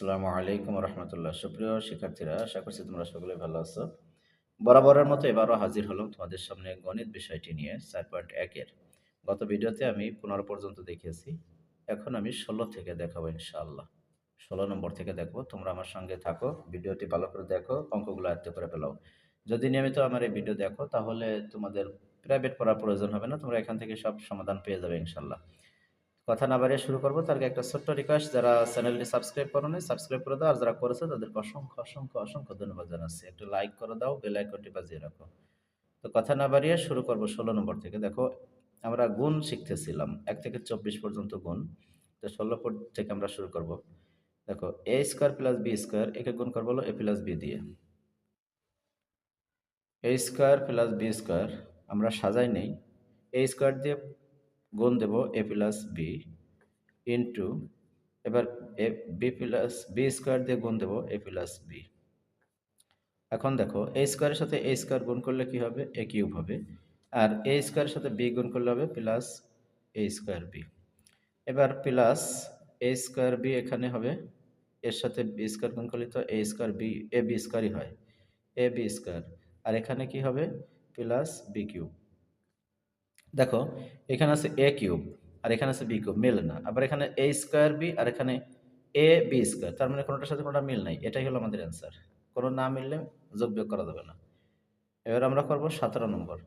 আসসালামু আলাইকুম রহমতুল্লাহ। সুপ্রিয় শিক্ষার্থীরা, আশা করছি তোমরা সকলে ভালো আছো। বরাবরের মতো এবারও হাজির হলাম তোমাদের সামনে গণিত বিষয়টি নিয়ে 4.1-এর। গত ভিডিওতে আমি 15 পর্যন্ত দেখিয়েছি। এখন আমি 16 থেকে দেখাবো ইনশাআল্লাহ। 16 নম্বর থেকে দেখবো। তোমরা আমার সঙ্গে থাকো, ভিডিওটি ভালো করে দেখো, অঙ্কগুলো আয়ত্ত করে ফেলাও। যদি নিয়মিত আমার এই ভিডিও দেখো তাহলে তোমাদের প্রাইভেট পড়ার প্রয়োজন হবে না, তোমরা এখান থেকে সব সমাধান পেয়ে যাবে ইনশাআল্লাহ। কথা না বাড়িয়ে শুরু করবো। তার আগে একটা ছোট্ট রিকোয়েস্ট, যারা চ্যানেলটি সাবস্ক্রাইব করোনি সাবস্ক্রাইব করে দাও, আর যারা করেছে তাদেরকে অসংখ্য অসংখ্য অসংখ্য ধন্যবাদ জানাচ্ছি। একটু লাইক করে দাও, বেল আইকনটি বাজিয়ে রাখো। তো কথা না বাড়িয়ে শুরু করবো 16 নম্বর থেকে। দেখো, আমরা গুণ শিখতেছিলাম 1 থেকে 24 পর্যন্ত গুণ। তো 16 থেকে আমরা শুরু করব। দেখো, এ স্কোয়ার প্লাস বি স্কোয়ার, একে গুণ করবো হলো এ প্লাস বি দিয়ে। A square plus b square আমরা সাজাই নেই, এ স্কোয়ার দিয়ে গুণ দেব এ প্লাস বি ইন্টু, এবার এ বি প্লাস বি স্কোয়ার দিয়ে গুণ দেবো এ প্লাস বি। এখন দেখো, এ স্কোয়ারের সাথে এ স্কোয়ার গুণ করলে কি হবে, এ কিউব হবে। আর এ স্কোয়ারের সাথে বি গুণ করলে হবে প্লাস এ স্কোয়ার বি। এবার প্লাস এ স্কোয়ার বি এখানে হবে, এর সাথে বি স্কোয়ার গুণ করলে তো এ স্কোয়ার বি এ বি স্কোয়ারই হয়, এ বি স্কোয়ার। আর এখানে কি হবে, প্লাস বি কিউব। দেখো, এখানে আছে এ কিউব আর এখানে আছে বি কিউব, মেলে না। আবার এখানে এ স্কোয়ার বি আর এখানে এ বি স্কোয়ার, তার মানে কোনোটার সাথে কোনোটা মিল নাই। এটাই হলো আমাদের অ্যান্সার। কোনো না মিললে যোগ বিয়োগ করা যাবে না। এবার আমরা করবো 17 নম্বর।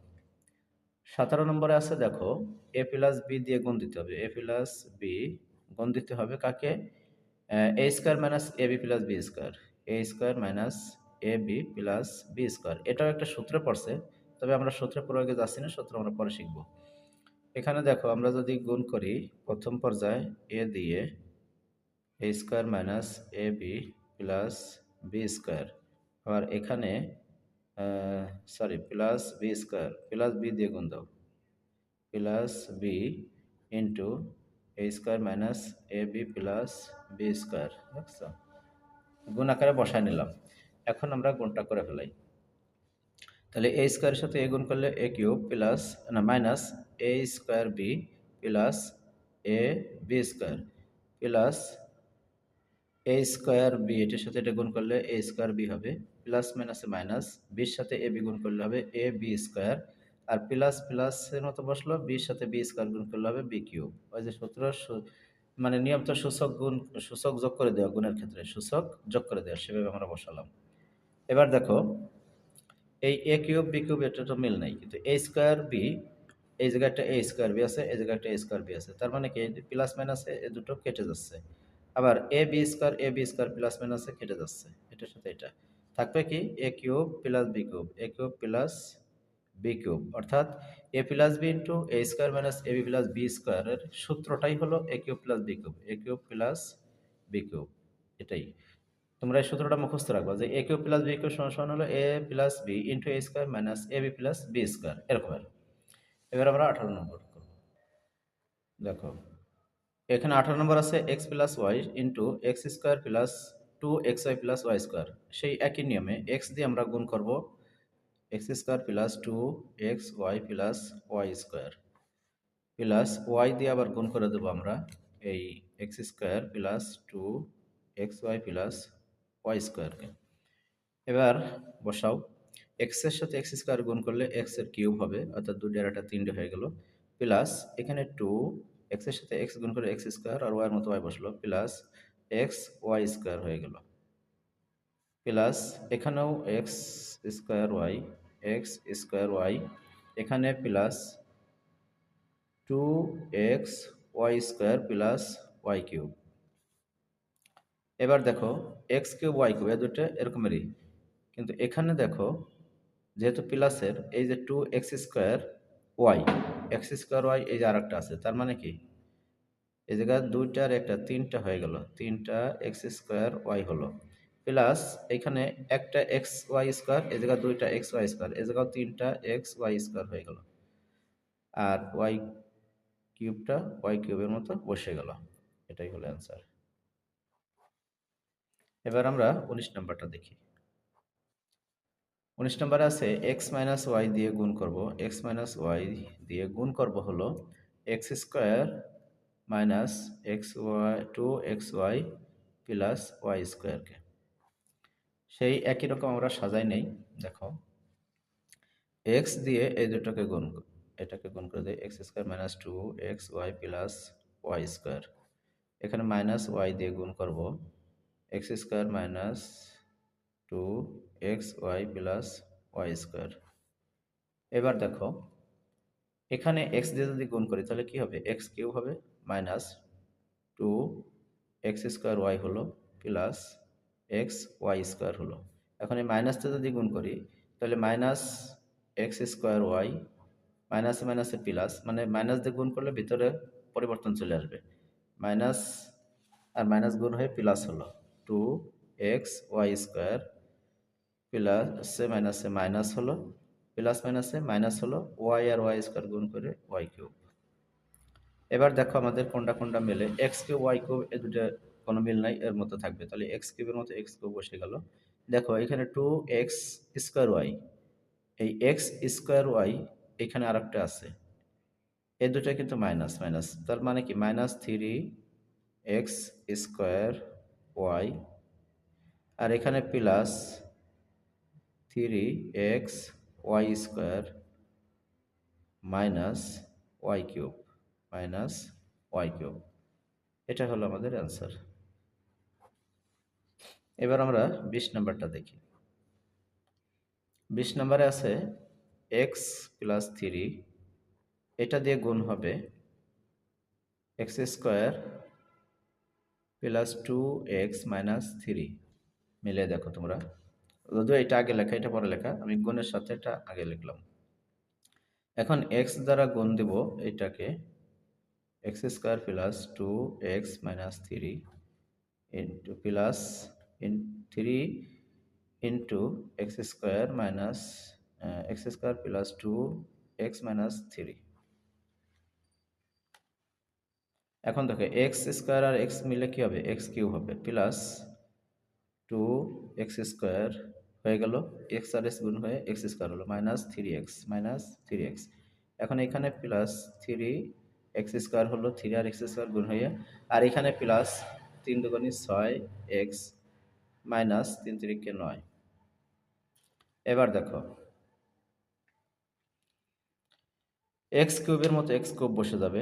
17 নম্বরে আছে, দেখো, এ প্লাস বি দিয়ে গুণ দিতে হবে। এ প্লাস বি গুণ দিতে হবে কাকে, এ square minus a b plus b square. A square minus a b plus b square, এটাও একটা সূত্রে পড়ছে, তবে আমরা সূত্রে প্রয়োগে যাচ্ছি না, সূত্র আমরা পরে শিখবো। এখানে দেখো, আমরা যদি গুণ করি প্রথম পর্যায়ে এ দিয়ে a square minus a b plus b square, আবার এখানে sorry plus b square plus b দিয়ে গুণ দাও, plus b into a square minus a b plus b square. দেখছো, গুণ আকারে বসায় নিলাম। এখন আমরা গুণটা করে ফেলাই। তাহলে এ স্কোয়ারের সাথে এ গুণ করলে এ কিউব প্লাস না minus A square B plus A B square plus A square B, এটার সাথে এটা গুণ করলে এ স্কোয়ার বি হবে, প্লাস মাইনাসে মাইনাস, বির সাথে এ বি গুণ করলে হবে A B square, R plus প্লাসের মতো বসলো, বির সাথে বি স্কোয়ার গুণ করলে হবে বি কিউব। ওই যে সূত্র, মানে নিয়ম তো সূচক গুণ, সূচক যোগ করে দেওয়া, গুণের ক্ষেত্রে সূচক যোগ করে দেওয়া, সেভাবে আমরা বসালাম। এবার দেখো, এই এ কিউব বি কিউব এটা তো মিল নাই, কিন্তু এ স্কোয়ার বি, এই জায়গায় একটা এ স্কোয়ার বি আছে, এই জায়গায় একটা এ স্কোয়ার বি আছে, তার মানে কি প্লাস মাইনাসে এ দুটো কেটে যাচ্ছে। আবার এ বি স্কোয়ার প্লাস মাইনাসে কেটে যাচ্ছে, এটার সাথে এটা থাকবে কি, এ কিউব প্লাস বি কিউব, এ কিউব প্লাস বি কিউব, অর্থাৎ এ plus b into a square minus a b plus B স্কোয়ারের সূত্রটাই হলো এ কিউব প্লাস বি কিউব, এ কিউব প্লাস বি কিউব। এটাই তোমরা এই সূত্রটা মুখস্থ রাখবা, যে এ কিউব প্লাস বি কিউব সমান সমান হলো এ plus b into a square minus a b plus b square, এরকমের। এবার আমরা 18 নম্বর করব। দেখো, এখানে 18 নম্বর আছে x plus y into x square plus 2xy plus y square. সেই একই নিয়মে এক্স দিয়ে আমরা গুণ করব x square plus 2xy plus y square, plus y দিয়ে আবার গুণ করে দেবো আমরা এই x square plus 2xy plus y স্কোয়ারকে। এবার বসাও, এক্স এর সাথে এক্স স্কোয়ার গুণ করলে এক্স এর কিউব হবে, অর্থাৎ 2 আর 3 হয়ে গেল, প্লাস এখানে 2 এক্স এর সাথে এক্স গুণ করে এক্স স্কোয়ার, আর ওয়াই এর মতো ওয়াই বসলো, প্লাস এক্স ওয়াই স্কোয়ার হয়ে গেল, প্লাস এখানেও এক্স স্কোয়ার ওয়াই, এখানে plus 2x y square plus y cube. এবার দেখো, এক্স কিউব ওয়াই কিউব এ দুটো এরকমেরই, কিন্তু এখানে দেখো, যেহেতু প্লাসের, এই যে 2x স্কোয়ার ওয়াই এই যে আর একটা আছে, তার মানে কি এই জায়গায় 2টা আর একটা 3টা হয়ে গেল, 3টা এক্স স্কোয়ার ওয়াই হলো, প্লাস এখানে একটা এক্স ওয়াই স্কোয়ার, এই জায়গায় 2টা এক্স ওয়াই স্কোয়ার, এই জায়গায় 3টা এক্স ওয়াই স্কোয়ার হয়ে গেল, আর ওয়াই কিউবটা ওয়াই কিউবের মতো বসে গেল। এটাই হলো অ্যান্সার। এবার আমরা 19 নাম্বারটা দেখি। 19 নম্বরে আছে এক্স মাইনাস ওয়াই দিয়ে গুণ করব, এক্স মাইনাস ওয়াই দিয়ে গুণ করব হলো x square minus x y 2xy plus y স্কোয়ারকে সেই একই রকম আমরা সাজাই নেই। দেখো এক্স দিয়ে এই দুটোকে এটাকে গুণ করে দেয় x square minus two x y plus y square. এখানে মাইনাস ওয়াই দিয়ে গুণ করব x square minus two x y plus y square. এবার দেখো এখানে এক্স দিয়ে যদি গুণ করি তাহলে কি হবে, এক্স কিউব হবে minus two x square y হলো প্লাস এক্স ওয়াই স্কোয়ার হলো। এখন এই মাইনাসটা যদি গুণ করি তাহলে মাইনাস এক্স স্কোয়ার ওয়াই মাইনাসে মাইনাসে প্লাস, মানে মাইনাস দিয়ে গুণ করলে ভিতরে পরিবর্তন চলে আসবে, মাইনাস আর মাইনাস গুণ হয়ে প্লাস হলো টু এক্স ওয়াই স্কোয়ার প্লাসে মাইনাসে মাইনাস হলো প্লাস মাইনাসে মাইনাস হলো ওয়াই আর ওয়াই স্কোয়ার গুণ করে ওয়াই কিউব। এবার দেখো আমাদের কোনটা কোনটা মেলে, এক্স কিউব ওয়াই কিউব এ দুটো কোনো মিল নাই, এর মতো থাকবে, তাহলে এক্স কিউবের মতো এক্স কিউব বসে গেল। দেখো এখানে টু এক্স স্কোয়ার ওয়াই, এই এক্স স্কোয়ার ওয়াই এখানে আর একটা আছে, এই দুটো কিন্তু মাইনাস মাইনাস, তার মানে কি minus three x square y আর এখানে plus three x y square minus y cube minus y cube. এটা হলো আমাদের অ্যান্সার। এবার আমরা 20 নাম্বারটা দেখি। 20 নাম্বারে আছে এক্স প্লাস থ্রি, এটা দিয়ে গুণ হবে x square plus two x minus three. মিলে দেখো তোমরা, যদিও এটা আগে লেখা এটা পরে লেখা, আমি গুণের সাথে এটা আগে লিখলাম। এখন এক্স দ্বারা গুণ দেব এটাকে x square plus two x minus three into plus in three into x square minus x square plus two x minus three. এখন দেখো এক্স স্কোয়ার আর এক্স মিলে কি হবে, এক্স কিউব হবে প্লাস টু এক্স স্কোয়ার হয়ে গেল, x আর এক্স গুণ হয়ে এক্স স্কোয়ার হলো minus three x minus three x. এখন এখানে প্লাস থ্রি এক্স স্কোয়ার হলো, থ্রি আর এক্স স্কোয়ার গুণ হয়ে, আর এখানে প্লাস তিন দুগুণী ছয় এক্স মাইনাস তিন তিরিকে নয়। এবার দেখো এক্স কিউবের মতো এক্স কিউব বসে যাবে,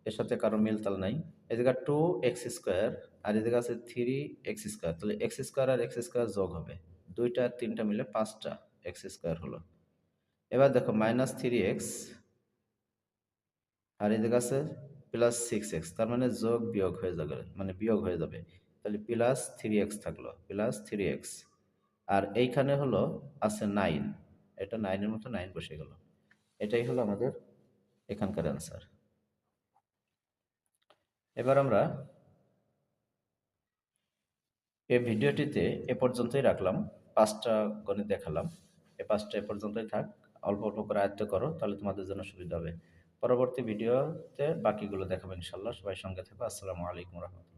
এর সাথে কারো মিলতাল নাই। এদিকে টু এক্স স্কোয়ার আর এদিকে আছে থ্রি এক্স স্কোয়ার, তাহলে এক্স স্কোয়ার আর এক্স স্কোয়ার যোগ হবে, দুইটা আর তিনটা মিলে পাঁচটা এক্স স্কোয়ার হলো। এবার দেখো মাইনাস থ্রি এক্স আর এদিকে আছে প্লাস সিক্স এক্স, তার মানে যোগ বিয়োগ হয়ে যাবে, মানে বিয়োগ হয়ে যাবে, তাহলে প্লাস থ্রি এক্স থাকলো প্লাস থ্রি এক্স। আর এইখানে হলো আছে নাইন, এটা নাইনের মতো নাইন বসে গেল। এটাই হলো আমাদের এখানকার অ্যান্সার। এবার আমরা এই ভিডিওটিতে এ পর্যন্তই রাখলাম, পাঁচটা গণিত দেখালাম, এই পাঁচটা এ পর্যন্তই থাক, অল্প অল্প করে আয়ত্ত করো তাহলে তোমাদের জন্য সুবিধা হবে। পরবর্তী ভিডিওতে বাকিগুলো দেখাবো ইনশাল্লাহ। সবাই সঙ্গে থাকো। আসসালামু আলাইকুম রহমতুল্লাহ।